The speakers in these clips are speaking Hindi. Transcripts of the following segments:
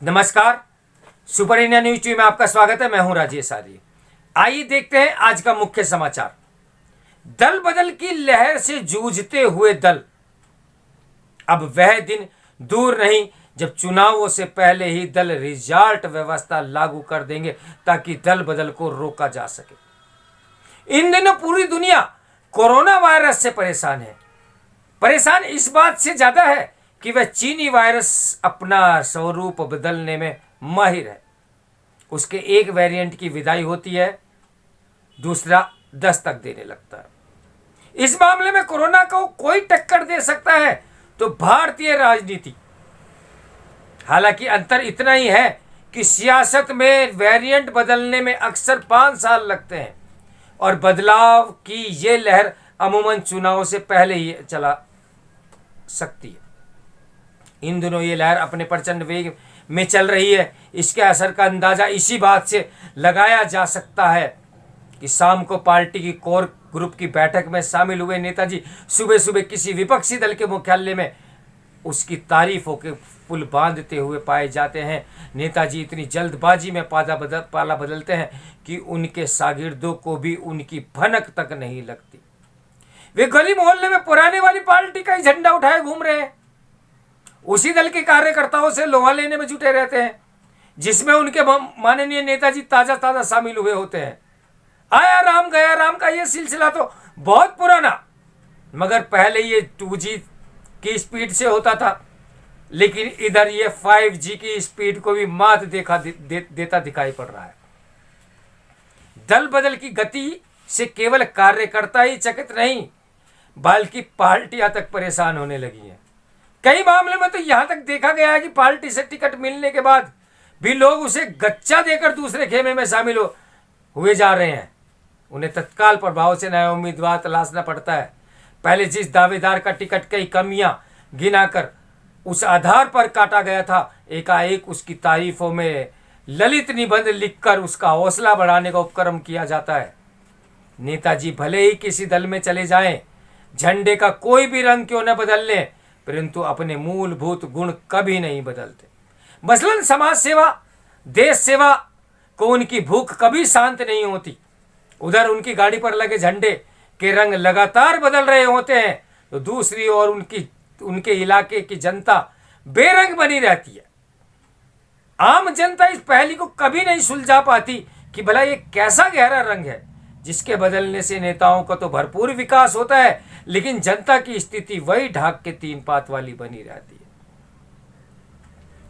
नमस्कार। सुपर इंडिया न्यूज टीवी में आपका स्वागत है। मैं हूं राजेश आर्य। आइए देखते हैं आज का मुख्य समाचार। दल बदल की लहर से जूझते हुए दल, अब वह दिन दूर नहीं जब चुनावों से पहले ही दल रिजल्ट व्यवस्था लागू कर देंगे ताकि दल बदल को रोका जा सके। इन दिनों पूरी दुनिया कोरोना वायरस से परेशान है। परेशान इस बात से ज्यादा है कि वह चीनी वायरस अपना स्वरूप बदलने में माहिर है। उसके एक वेरिएंट की विदाई होती है, दूसरा दस्तक देने लगता है। इस मामले में कोरोना को कोई टक्कर दे सकता है तो भारतीय राजनीति। हालांकि अंतर इतना ही है कि सियासत में वेरिएंट बदलने में अक्सर 5 साल लगते हैं और बदलाव की ये लहर अमूमन चुनाव से पहले ही चला सकती है। इन दिनों ये लहर अपने प्रचंड वेग में चल रही है। इसके असर का अंदाजा इसी बात से लगाया जा सकता है कि शाम को पार्टी की कोर ग्रुप की बैठक में शामिल हुए नेताजी सुबह सुबह किसी विपक्षी दल के मुख्यालय में उसकी तारीफों के पुल बांधते हुए पाए जाते हैं। नेताजी इतनी जल्दबाजी में पाला बदलते हैं कि उनके शागिर्दों को भी उनकी भनक तक नहीं लगती। वे गली मोहल्ले में पुराने वाली पार्टी का ही झंडा उठाए घूम रहे हैं। उसी दल के कार्यकर्ताओं से लोहा लेने में जुटे रहते हैं जिसमें उनके माननीय नेताजी ताजा ताजा शामिल हुए होते हैं। आया राम गया राम का यह सिलसिला तो बहुत पुराना, मगर पहले ये 2G की स्पीड से होता था, लेकिन इधर ये 5G की स्पीड को भी मात देता दिखाई पड़ रहा है। दल बदल की गति से केवल कार्यकर्ता ही चकित नहीं बल्कि पार्टियां तक परेशान होने लगी हैं। कई मामले में तो यहां तक देखा गया है कि पार्टी से टिकट मिलने के बाद भी लोग उसे गच्चा देकर दूसरे खेमे में शामिल हुए जा रहे हैं। उन्हें तत्काल प्रभाव से नया उम्मीदवार तलाशना पड़ता है। पहले जिस दावेदार का टिकट कई कमियां गिनाकर उस आधार पर काटा गया था, एकाएक उसकी तारीफों में ललित निबंध लिखकर उसका हौसला बढ़ाने का उपक्रम किया जाता है। नेताजी भले ही किसी दल में चले जाएं, झंडे का कोई भी रंग क्यों न बदल लें, परंतु अपने मूलभूत गुण कभी नहीं बदलते। मसलन समाज सेवा, देश सेवा को उनकी भूख कभी शांत नहीं होती। उधर उनकी गाड़ी पर लगे झंडे के रंग लगातार बदल रहे होते हैं तो दूसरी ओर उनके इलाके की जनता बेरंग बनी रहती है। आम जनता इस पहेली को कभी नहीं सुलझा पाती कि भला ये कैसा गहरा रंग है जिसके बदलने से नेताओं का तो भरपूर विकास होता है, लेकिन जनता की स्थिति वही ढाक के 3 पात वाली बनी रहती है।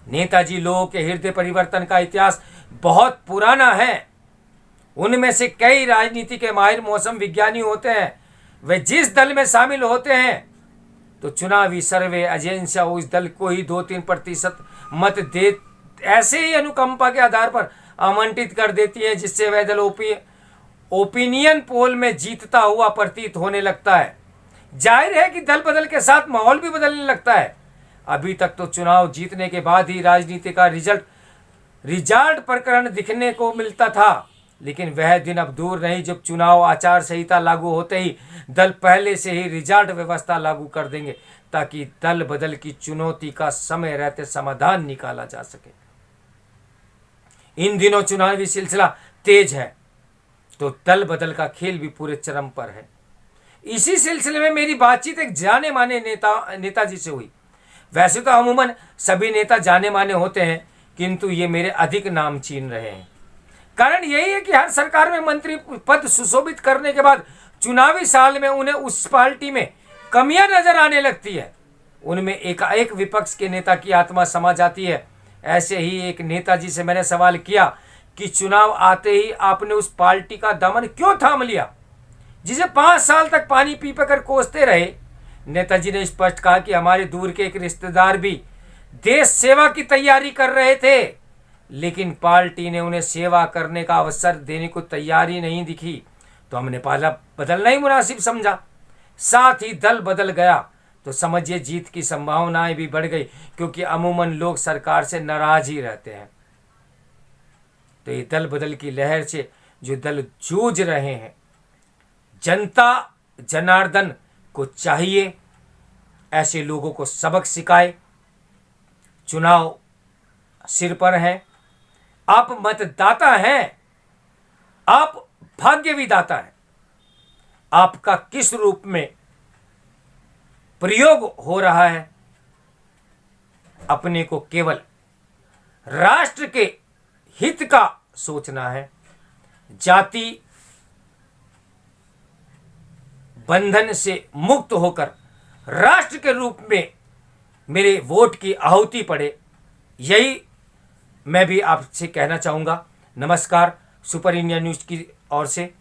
नेताजी लोगों के हृदय परिवर्तन का इतिहास बहुत पुराना है। उनमें से कई राजनीति के माहिर मौसम विज्ञानी होते हैं। वे जिस दल में शामिल होते हैं तो चुनावी सर्वे एजेंसियां उस दल को ही 2-3% मत दे ऐसे ही अनुकंपा के आधार पर आवंटित कर देती है, जिससे वह दल ओपिनियन पोल में जीतता हुआ प्रतीत होने लगता है। जाहिर है कि दल बदल के साथ माहौल भी बदलने लगता है। अभी तक तो चुनाव जीतने के बाद ही राजनीति का रिजल्ट प्रकरण दिखने को मिलता था, लेकिन वह दिन अब दूर नहीं जब चुनाव आचार संहिता लागू होते ही दल पहले से ही रिजल्ट व्यवस्था लागू कर देंगे ताकि दल बदल की चुनौती का समय रहते समाधान निकाला जा सके। इन दिनों चुनावी सिलसिला तेज है तो दल बदल का खेल भी पूरे चरम पर है। इसी सिलसिले में मेरी बातचीत एक जाने माने नेताजी से हुई। वैसे तो अमूमन सभी नेता जाने माने होते हैं, किंतु ये मेरे अधिक नाम छीन रहे हैं। कारण यही है कि हर सरकार में मंत्री पद सुशोभित करने के बाद चुनावी साल में उन्हें उस पार्टी में कमियां नजर आने लगती है। उनमें एकाएक विपक्ष के नेता की आत्मा समा जाती है। ऐसे ही एक नेताजी से मैंने सवाल किया कि चुनाव आते ही आपने उस पार्टी का दामन क्यों थाम लिया जिसे 5 साल तक पानी पी कर कोसते रहे। नेताजी ने स्पष्ट कहा कि हमारे दूर के एक रिश्तेदार भी देश सेवा की तैयारी कर रहे थे, लेकिन पार्टी ने उन्हें सेवा करने का अवसर देने को तैयारी नहीं दिखी, तो हमने पाला बदलना ही मुनासिब समझा। साथ ही दल बदल गया तो समझिए जीत की संभावनाएं भी बढ़ गई, क्योंकि अमूमन लोग सरकार से नाराज ही रहते हैं। तो ये दल बदल की लहर से जो दल जूझ रहे हैं, जनता जनार्दन को चाहिए ऐसे लोगों को सबक सिखाए, चुनाव सिर पर है। आप मतदाता हैं, आप भाग्य विधाता हैं। आपका किस रूप में प्रयोग हो रहा है, अपने को केवल राष्ट्र के हित का सोचना है। जाति बंधन से मुक्त होकर राष्ट्र के रूप में मेरे वोट की आहुति पड़े, यही मैं भी आपसे कहना चाहूँगा। नमस्कार। सुपर इंडिया न्यूज़ की ओर से